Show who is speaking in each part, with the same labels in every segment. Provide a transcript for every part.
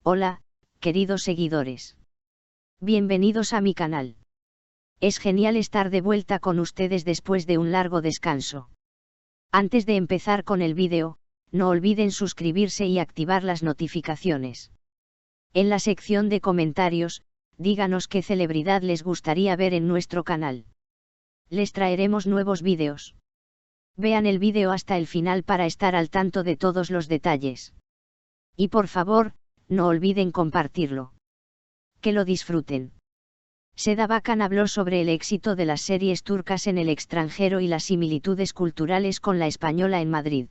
Speaker 1: Hola, queridos seguidores. Bienvenidos a mi canal. Es genial estar de vuelta con ustedes después de un largo descanso. Antes de empezar con el vídeo, no olviden suscribirse y activar las notificaciones. En la sección de comentarios, díganos qué celebridad les gustaría ver en nuestro canal. Les traeremos nuevos vídeos. Vean el vídeo hasta el final para estar al tanto de todos los detalles. Y por favor, no olviden compartirlo. Que lo disfruten. Seda Bakan habló sobre el éxito de las series turcas en el extranjero y las similitudes culturales con la española en Madrid.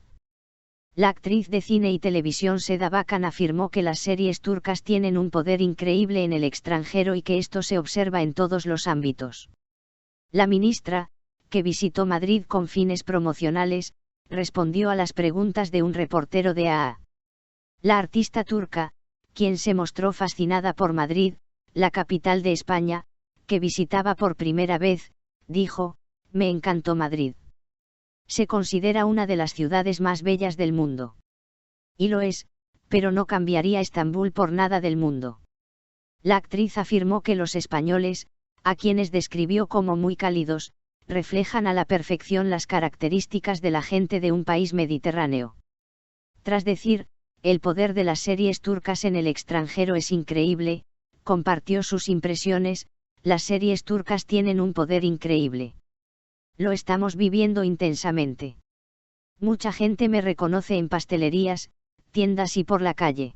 Speaker 1: La actriz de cine y televisión Seda Bakan afirmó que las series turcas tienen un poder increíble en el extranjero y que esto se observa en todos los ámbitos. La ministra, que visitó Madrid con fines promocionales, respondió a las preguntas de un reportero de AA. La artista turca, quien se mostró fascinada por Madrid, la capital de España, que visitaba por primera vez, dijo: "Me encantó Madrid. Se considera una de las ciudades más bellas del mundo. Y lo es, pero no cambiaría Estambul por nada del mundo". La actriz afirmó que los españoles, a quienes describió como muy cálidos, reflejan a la perfección las características de la gente de un país mediterráneo. Tras decir: "El poder de las series turcas en el extranjero es increíble", compartió sus impresiones: "Las series turcas tienen un poder increíble. Lo estamos viviendo intensamente. Mucha gente me reconoce en pastelerías, tiendas y por la calle.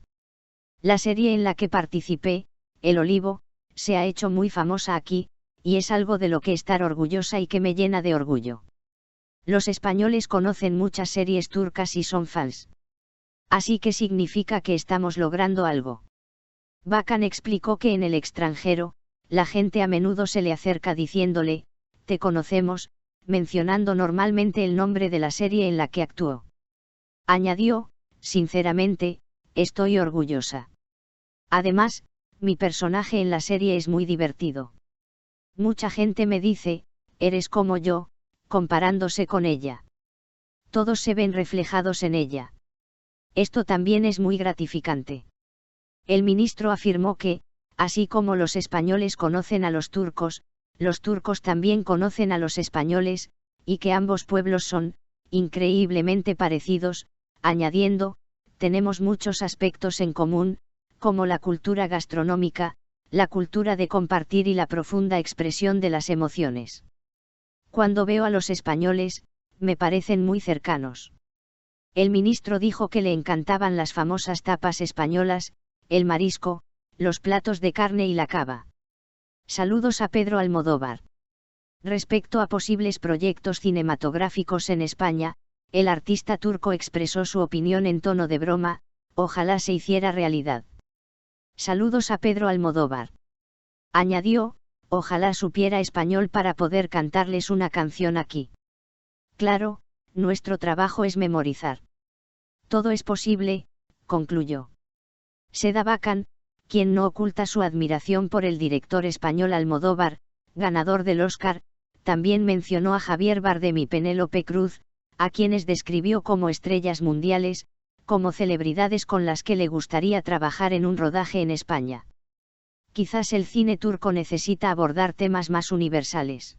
Speaker 1: La serie en la que participé, El Olivo, se ha hecho muy famosa aquí, y es algo de lo que estar orgullosa y que me llena de orgullo. Los españoles conocen muchas series turcas y son fans. Así que significa que estamos logrando algo". Bakan explicó que en el extranjero, la gente a menudo se le acerca diciéndole: "Te conocemos", mencionando normalmente el nombre de la serie en la que actuó. Añadió: "Sinceramente, estoy orgullosa. Además, mi personaje en la serie es muy divertido. Mucha gente me dice: 'Eres como yo'", comparándose con ella. Todos se ven reflejados en ella. Esto también es muy gratificante. El ministro afirmó que, así como los españoles conocen a los turcos también conocen a los españoles, y que ambos pueblos son, increíblemente parecidos, añadiendo: "Tenemos muchos aspectos en común, como la cultura gastronómica, la cultura de compartir y la profunda expresión de las emociones. Cuando veo a los españoles, me parecen muy cercanos". El ministro dijo que le encantaban las famosas tapas españolas, el marisco, los platos de carne y la cava. Saludos a Pedro Almodóvar. Respecto a posibles proyectos cinematográficos en España, el artista turco expresó su opinión en tono de broma: "Ojalá se hiciera realidad. Saludos a Pedro Almodóvar". Añadió: "Ojalá supiera español para poder cantarles una canción aquí. Claro, nuestro trabajo es memorizar. Todo es posible", concluyó. Seda Bakan, quien no oculta su admiración por el director español Almodóvar, ganador del Oscar, también mencionó a Javier Bardem y Penélope Cruz, a quienes describió como estrellas mundiales, como celebridades con las que le gustaría trabajar en un rodaje en España. Quizás el cine turco necesita abordar temas más universales.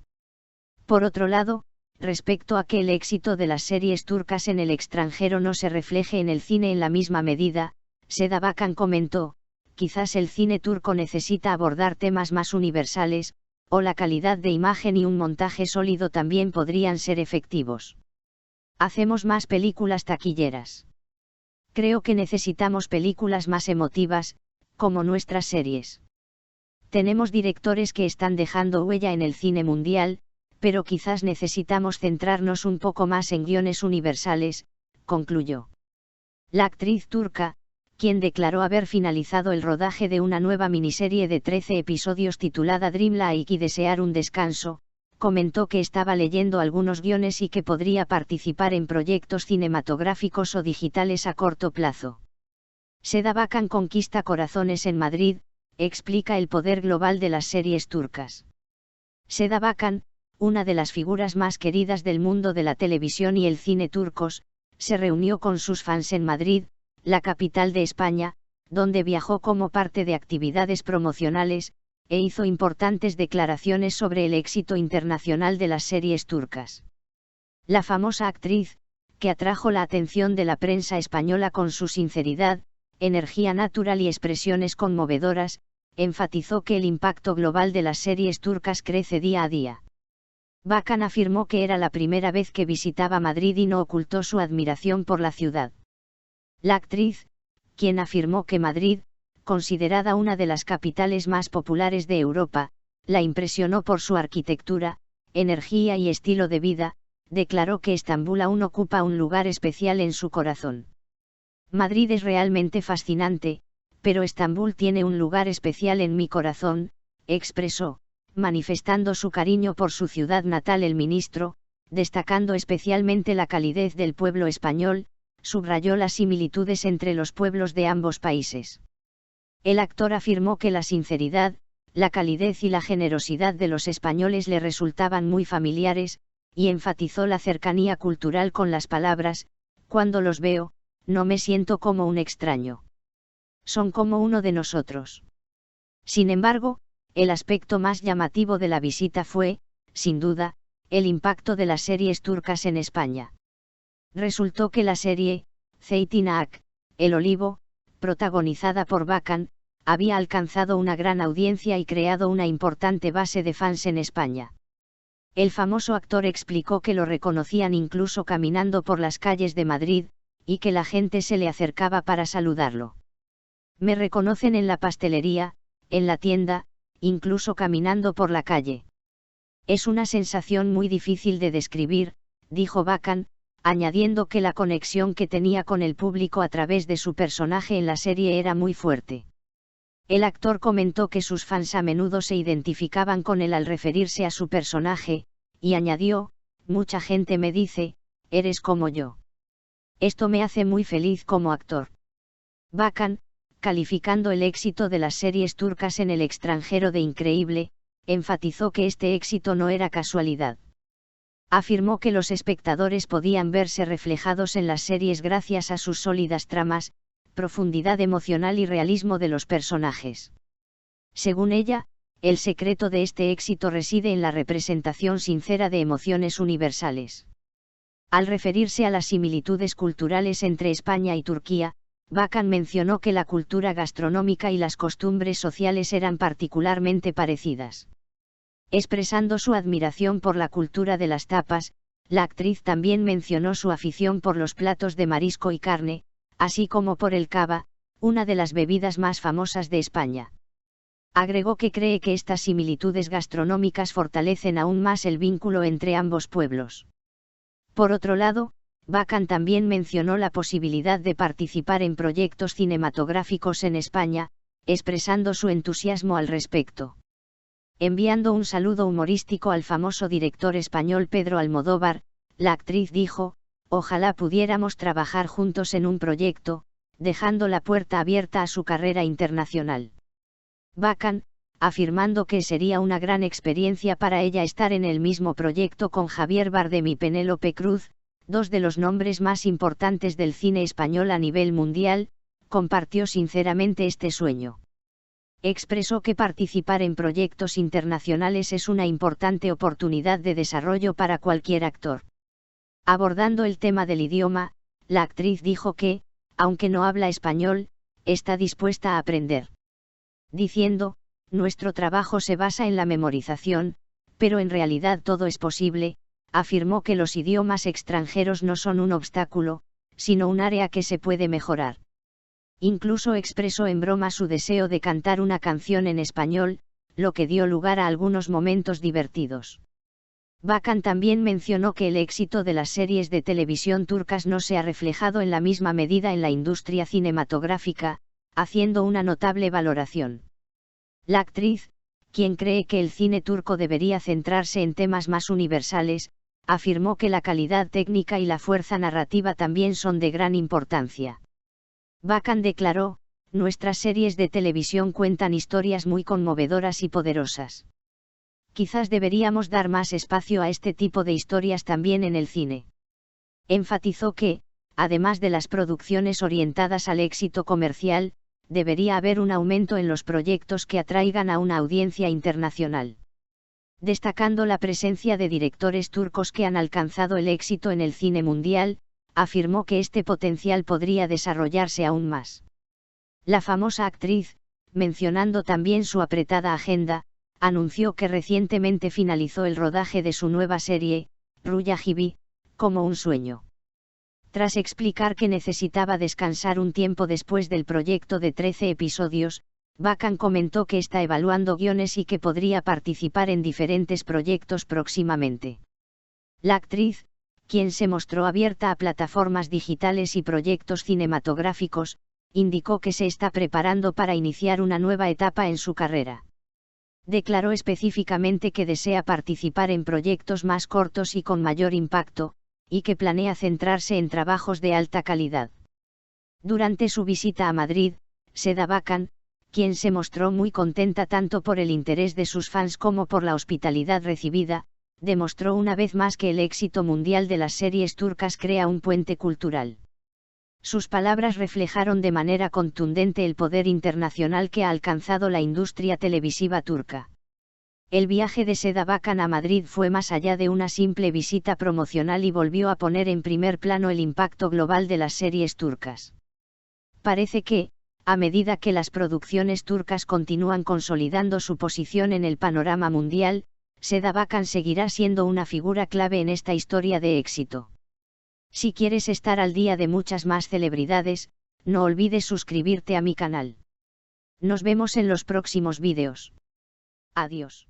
Speaker 1: Por otro lado, respecto a que el éxito de las series turcas en el extranjero no se refleje en el cine en la misma medida, Seda Bakan comentó: "Quizás el cine turco necesita abordar temas más universales, o la calidad de imagen y un montaje sólido también podrían ser efectivos. Hacemos más películas taquilleras. Creo que necesitamos películas más emotivas, como nuestras series. Tenemos directores que están dejando huella en el cine mundial, pero quizás necesitamos centrarnos un poco más en guiones universales", concluyó. La actriz turca, quien declaró haber finalizado el rodaje de una nueva miniserie de 13 episodios titulada Dreamlike y desear un descanso, comentó que estaba leyendo algunos guiones y que podría participar en proyectos cinematográficos o digitales a corto plazo. Seda Bakan conquista corazones en Madrid, explica el poder global de las series turcas. Seda Bakan, una de las figuras más queridas del mundo de la televisión y el cine turcos, se reunió con sus fans en Madrid, la capital de España, donde viajó como parte de actividades promocionales, e hizo importantes declaraciones sobre el éxito internacional de las series turcas. La famosa actriz, que atrajo la atención de la prensa española con su sinceridad, energía natural y expresiones conmovedoras, enfatizó que el impacto global de las series turcas crece día a día. Bakan afirmó que era la primera vez que visitaba Madrid y no ocultó su admiración por la ciudad. La actriz, quien afirmó que Madrid, considerada una de las capitales más populares de Europa, la impresionó por su arquitectura, energía y estilo de vida, declaró que Estambul aún ocupa un lugar especial en su corazón. Madrid es realmente fascinante, pero Estambul tiene un lugar especial en mi corazón, expresó, manifestando su cariño por su ciudad natal el ministro, destacando especialmente la calidez del pueblo español, subrayó las similitudes entre los pueblos de ambos países. El actor afirmó que la sinceridad, la calidez y la generosidad de los españoles le resultaban muy familiares, y enfatizó la cercanía cultural con las palabras: cuando los veo, no me siento como un extraño. Son como uno de nosotros. Sin embargo, el aspecto más llamativo de la visita fue, sin duda, el impacto de las series turcas en España. Resultó que la serie, Zeytinlik, El Olivo, protagonizada por Bakan, había alcanzado una gran audiencia y creado una importante base de fans en España. El famoso actor explicó que lo reconocían incluso caminando por las calles de Madrid, y que la gente se le acercaba para saludarlo. Me reconocen en la pastelería, en la tienda, incluso caminando por la calle. Es una sensación muy difícil de describir, dijo Bakan, añadiendo que la conexión que tenía con el público a través de su personaje en la serie era muy fuerte. El actor comentó que sus fans a menudo se identificaban con él al referirse a su personaje, y añadió: mucha gente me dice, eres como yo. Esto me hace muy feliz como actor. Bakan, calificando el éxito de las series turcas en el extranjero de increíble, enfatizó que este éxito no era casualidad. Afirmó que los espectadores podían verse reflejados en las series gracias a sus sólidas tramas, profundidad emocional y realismo de los personajes. Según ella, el secreto de este éxito reside en la representación sincera de emociones universales. Al referirse a las similitudes culturales entre España y Turquía, Bakan mencionó que la cultura gastronómica y las costumbres sociales eran particularmente parecidas. Expresando su admiración por la cultura de las tapas, la actriz también mencionó su afición por los platos de marisco y carne, así como por el cava, una de las bebidas más famosas de España. Agregó que cree que estas similitudes gastronómicas fortalecen aún más el vínculo entre ambos pueblos. Por otro lado, Bakan también mencionó la posibilidad de participar en proyectos cinematográficos en España, expresando su entusiasmo al respecto. Enviando un saludo humorístico al famoso director español Pedro Almodóvar, la actriz dijo: ojalá pudiéramos trabajar juntos en un proyecto, dejando la puerta abierta a su carrera internacional. Bakan, afirmando que sería una gran experiencia para ella estar en el mismo proyecto con Javier Bardem y Penélope Cruz, dos de los nombres más importantes del cine español a nivel mundial, compartió sinceramente este sueño. Expresó que participar en proyectos internacionales es una importante oportunidad de desarrollo para cualquier actor. Abordando el tema del idioma, la actriz dijo que, aunque no habla español, está dispuesta a aprender. Diciendo: nuestro trabajo se basa en la memorización, pero en realidad todo es posible. Afirmó que los idiomas extranjeros no son un obstáculo, sino un área que se puede mejorar. Incluso expresó en broma su deseo de cantar una canción en español, lo que dio lugar a algunos momentos divertidos. Bakan también mencionó que el éxito de las series de televisión turcas no se ha reflejado en la misma medida en la industria cinematográfica, haciendo una notable valoración. La actriz, quien cree que el cine turco debería centrarse en temas más universales, afirmó que la calidad técnica y la fuerza narrativa también son de gran importancia. Bakan declaró: nuestras series de televisión cuentan historias muy conmovedoras y poderosas. Quizás deberíamos dar más espacio a este tipo de historias también en el cine. Enfatizó que, además de las producciones orientadas al éxito comercial, debería haber un aumento en los proyectos que atraigan a una audiencia internacional. Destacando la presencia de directores turcos que han alcanzado el éxito en el cine mundial, afirmó que este potencial podría desarrollarse aún más. La famosa actriz, mencionando también su apretada agenda, anunció que recientemente finalizó el rodaje de su nueva serie, Rüya Gibi, como un sueño. Tras explicar que necesitaba descansar un tiempo después del proyecto de 13 episodios, Bakan comentó que está evaluando guiones y que podría participar en diferentes proyectos próximamente. La actriz, quien se mostró abierta a plataformas digitales y proyectos cinematográficos, indicó que se está preparando para iniciar una nueva etapa en su carrera. Declaró específicamente que desea participar en proyectos más cortos y con mayor impacto, y que planea centrarse en trabajos de alta calidad. Durante su visita a Madrid, Seda Bakan, quien se mostró muy contenta tanto por el interés de sus fans como por la hospitalidad recibida, demostró una vez más que el éxito mundial de las series turcas crea un puente cultural. Sus palabras reflejaron de manera contundente el poder internacional que ha alcanzado la industria televisiva turca. El viaje de Seda Bakan a Madrid fue más allá de una simple visita promocional y volvió a poner en primer plano el impacto global de las series turcas. Parece que, a medida que las producciones turcas continúan consolidando su posición en el panorama mundial, Seda Bakan seguirá siendo una figura clave en esta historia de éxito. Si quieres estar al día de muchas más celebridades, no olvides suscribirte a mi canal. Nos vemos en los próximos vídeos. Adiós.